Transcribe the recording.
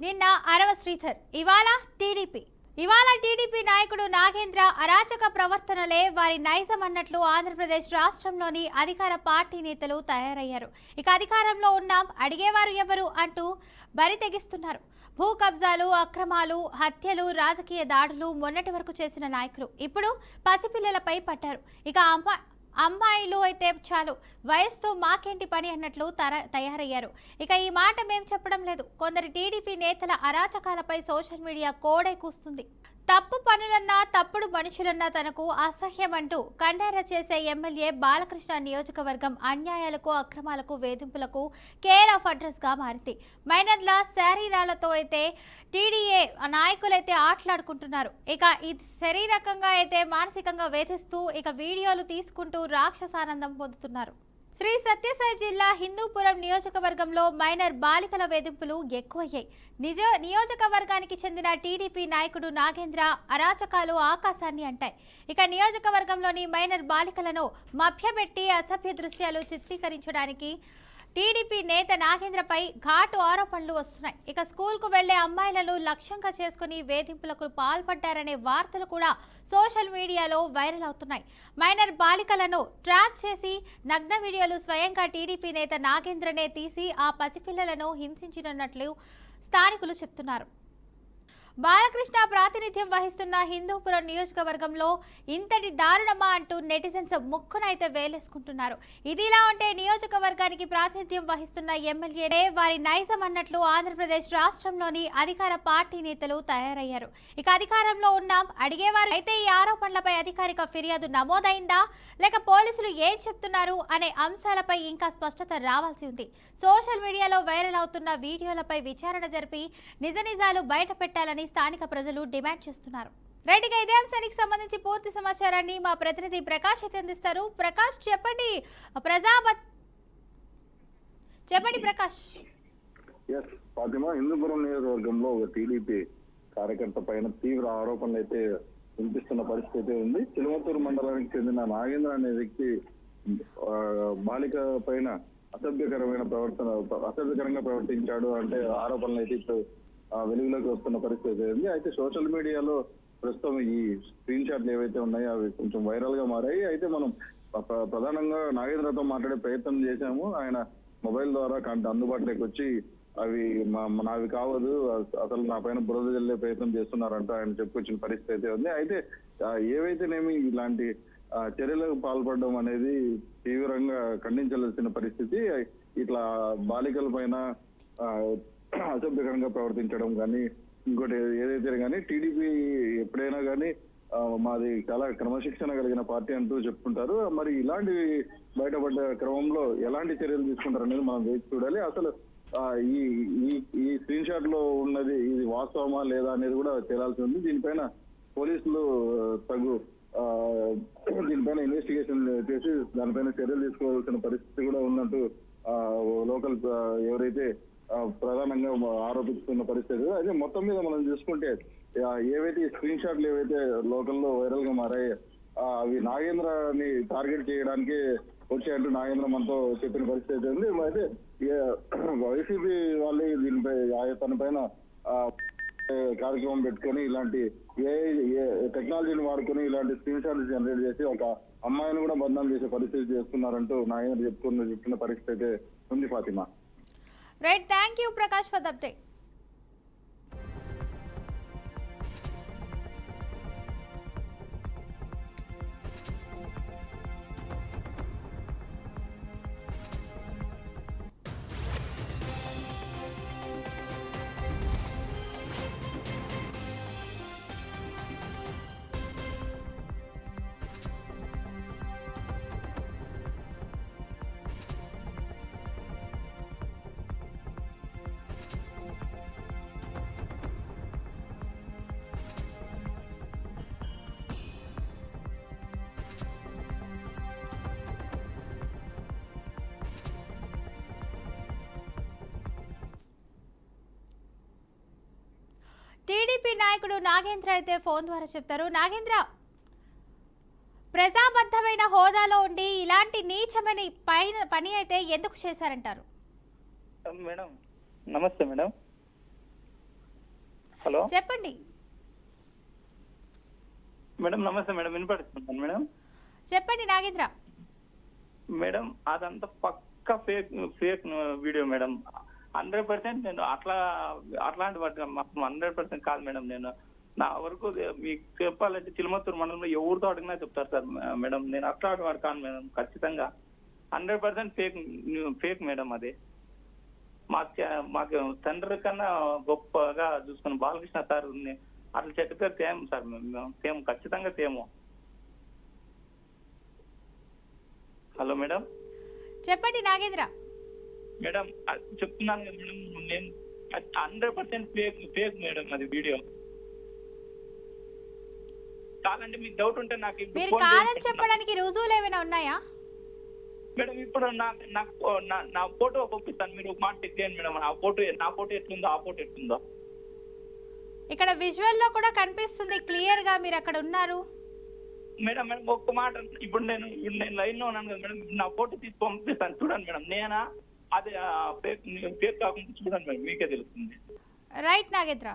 నిన్న అరవ శ్రీధర్ ఇవాళ టీడీపీ నాయకుడు నాగేంద్ర అరాచక ప్రవర్తనలే వారి నైజం అన్నట్లు ఆంధ్రప్రదేశ్ రాష్ట్రంలోని అధికార పార్టీ నేతలు తయారయ్యారు. ఇక అధికారంలో ఉన్నాం, అడిగేవారు ఎవరు అంటూ బరి తెగిస్తున్నారు. భూ కబ్జాలు, అక్రమాలు, హత్యలు, రాజకీయ దాడులు మొన్నటి వరకు చేసిన నాయకులు ఇప్పుడు పసిపిల్లలపై పట్టారు. ఇక అమ్మాయిలు అయితే చాలు, వయస్సు మాకేంటి పని అన్నట్లు తయారయ్యారు. ఇక ఈ మాట మేం చెప్పడం లేదు. కొందరు టీడీపీ నేతల అరాచకాలపై సోషల్ మీడియా కోడై కూస్తుంది. తప్పు పనులన్నా, తప్పుడు మనుషులన్నా తనకు అసహ్యం అంటూ కండేర చేసే ఎమ్మెల్యే బాలకృష్ణ నియోజకవర్గం అన్యాయాలకు, అక్రమాలకు, వేధింపులకు కేర్ ఆఫ్ అడ్రస్ గా మారింది. మైనర్ల శరీరాలతో అయితే టీడీఏ నాయకులైతే ఆటలాడుకుంటున్నారు. ఇక ఇది శారీరకంగా అయితే మానసికంగా వేధిస్తూ ఇక వీడియోలు తీసుకుంటూ రాక్షసానందం పొందుతున్నారు. శ్రీ సత్యసాయి జిల్లా హిందూపురం నియోజకవర్గంలో మైనర్ బాలికల వేధింపులు ఎక్కువయ్యాయి. నియోజకవర్గానికి చెందిన టీడీపీ నాయకుడు నాగేంద్ర అరాచకాలు ఆకాశాన్ని అంటాయి. ఇక నియోజకవర్గంలోని మైనర్ బాలికలను మభ్యపెట్టి అసభ్య దృశ్యాలు చిత్రీకరించడానికి టీడీపీ నేత నాగేంద్రపై ఘాటు ఆరోపణలు వస్తున్నాయి. ఇక స్కూల్కు వెళ్లే అమ్మాయిలను లక్ష్యంగా చేసుకుని వేధింపులకు పాల్పడ్డారనే వార్తలు కూడా సోషల్ మీడియాలో వైరల్ అవుతున్నాయి. మైనర్ బాలికలను ట్రాప్ చేసి నగ్న వీడియోలు స్వయంగా టీడీపీ నేత నాగేంద్రనే తీసి ఆ పసిపిల్లలను హింసించినట్లు స్థానికులు చెప్తున్నారు. బాలకృష్ణ ప్రాతినిధ్యం వహిస్తున్న హిందూపురం నియోజకవర్గంలో ఇంతటి దారుణమా అంటూ నెటిజన్స్ ముక్కునైతే వేలేసుకుంటున్నారు. ఇదిలా ఉంటే నియోజకవర్గానికి ప్రాతినిధ్యం వహిస్తున్న ఎమ్మెల్యేనే వారి నైజం అన్నట్లు ఆంధ్రప్రదేశ్ రాష్ట్రంలోని అధికార పార్టీ నేతలు తయారయ్యారు. ఇక అధికారంలో ఉన్నాం, అడిగేవారు అయితే ఈ ఆరోపణలపై అధికారిక ఫిర్యాదు నమోదైందా, లేక పోలీసులు ఏం చెప్తున్నారు అనే అంశాలపై ఇంకా స్పష్టత రావాల్సి ఉంది. సోషల్ మీడియాలో వైరల్ అవుతున్న వీడియోలపై విచారణ జరిపి నిజ నిజాలు బయట పెట్టాలని స్థానిక ప్రజలు డిమాండ్ చేస్తున్నారు. రైట్గా ఇదే అంశానికి సంబంధించి పూర్తి సమాచారాన్ని మా ప్రతినిధి ప్రకాష్ అయితే అందిస్తారు. ప్రకాష్ చెప్పండి. ప్రకాష్. ఫాతిమా, హిందూపురం నియోజకవర్గంలో ఒక టీడీపీ కార్యకర్త పైన తీవ్ర ఆరోపణలు అయితే వినిపిస్తున్న పరిస్థితి ఉంది. చిలుమతూరు మండలానికి చెందిన నాగేంద్ర అనే వ్యక్తి బాలిక పైన అసభ్యకరంగా ప్రవర్తించాడు అంటే ఆరోపణలు అయితే ఇప్పుడు వెలుగులోకి వస్తున్న పరిస్థితి ఉంది. అయితే సోషల్ మీడియాలో ప్రస్తుతం ఈ స్క్రీన్ షాట్లు ఏవైతే ఉన్నాయో అవి కొంచెం వైరల్ గా మారాయి. అయితే మనం ప్రధానంగా నాగేంద్రతో మాట్లాడే ప్రయత్నం చేశాము. ఆయన మొబైల్ ద్వారా అందుబాటులోకి వచ్చి అవి నావి కావదు, అసలు నా పైన బురద జల్లే ప్రయత్నం చేస్తున్నారంటూ ఆయన చెప్పుకొచ్చిన పరిస్థితి అయితే ఉంది. అయితే ఏవైతేనేమి ఇలాంటి చర్యలకు పాల్పడడం అనేది తీవ్రంగా ఖండించాల్సిన పరిస్థితి. ఇట్లా బాలికల పైన అసభ్యకరంగా ప్రవర్తించడం కానీ ఇంకోటి ఏదైతే కానీ టీడీపీ ఎప్పుడైనా కానీ మాది చాలా క్రమశిక్షణ కలిగిన పార్టీ అంటూ చెప్పుకుంటారు. మరి ఇలాంటివి బయటపడ్డ క్రమంలో ఎలాంటి చర్యలు తీసుకుంటారు అనేది మనం వేచి చూడాలి. అసలు ఈ స్క్రీన్ షాట్ లో ఉన్నది ఇది వాస్తవమా లేదా అనేది కూడా తేలాల్సి ఉంది. దీనిపైన పోలీసులు దీనిపైన ఇన్వెస్టిగేషన్ చేసి దానిపైన చర్యలు తీసుకోవాల్సిన పరిస్థితి కూడా ఉన్నట్టు లోకల్ ఎవరైతే ప్రధానంగా ఆరోపిస్తున్న పరిస్థితి. అయితే మొత్తం మీద మనం చూసుకుంటే ఏవైతే స్క్రీన్ షాట్లు ఏవైతే లోకల్లో వైరల్ గా మారాయో అవి నాగేంద్రని టార్గెట్ చేయడానికి వచ్చాయంటూ నాగేంద్ర మనతో చెప్పిన పరిస్థితి ఉంది. అయితే వైసీపీ వాళ్ళే దీనిపై తన పైన కార్యక్రమం పెట్టుకొని ఇలాంటి టెక్నాలజీని వాడుకొని ఇలాంటి స్క్రీన్ షాట్లు జనరేట్ చేసి ఒక అమ్మాయిని కూడా బదనాం చేసే పరిస్థితి చేస్తున్నారంటూ నాగేంద్ర చెప్తున్న పరిస్థితి అయితే ఉంది. Fatima. Right, thank you Prakash for the update. TDP నాయకుడు నాగేంద్ర అయితే ఫోన్ ద్వారా చెప్తారు. నాగేంద్ర, ప్రజాబద్ధమైన హోదాలో ఉండి ఇలాంటి నీచమైన పని అయితే ఎందుకు చేశారంటారు? మేడం నమస్తే మేడం. హలో చెప్పండి. మేడం నమస్తే మేడం, వినపడుతున్నాను మేడం. చెప్పండి నాగేంద్ర. మేడం అదంతా పక్క ఫేక్ ఫేక్ వీడియో మేడం. 100% నేను అట్లాంటి వాటి 100% కాదు మేడం. నేను నా వరకు మీకు చెప్పాలంటే చిలమత్తూరు మండలంలో ఎవరితో అడిగినా చెప్తారు సార్ మేడం. నేను అట్లాంటి వాడు కాను మేడం, ఖచ్చితంగా 100% ఫేక్ మేడం. అది మాకు తండ్రి కన్నా గొప్పగా చూసుకున్న బాలకృష్ణ సార్ అట్లా చెట్టు పేరు తేము సార్, మేము తేము, ఖచ్చితంగా తేము. Hello madam. చెప్పండి నాగేంద్ర. మేడం చెప్తున్నాను కదా మేడం, నేను 100% ఫేక్ మేడం అది వీడియో. కాదంటే మీకు డౌట్ ఉంటే నాకు మీరు కాదని చెప్పడానికి రుజువులు ఏమైనా ఉన్నాయా? మేడం ఇప్పుడు నా ఫోటో పంపిస్తాను, మీరు ఒక మాట చెక్ చేయండి మేడం. నా ఫోటో ఎట్లుందో ఆ ఫోటో ఎట్లుందో ఇక్కడ విజువల్ లో కూడా కనిపిస్తుంది క్లియర్ గా మీరు అక్కడ ఉన్నారు. మేడం ఒక్క మాట, ఇప్పుడు నేను లైన్ లో ఉన్నాను కదా మేడం, నా ఫోటో తీసి పంపిస్తాను చూడండి మేడం. నేనా అది ఫేక్ కాకుండా చూడండి మేడం, మీకే తెలుస్తుంది. రైట్ నాగేంద్ర.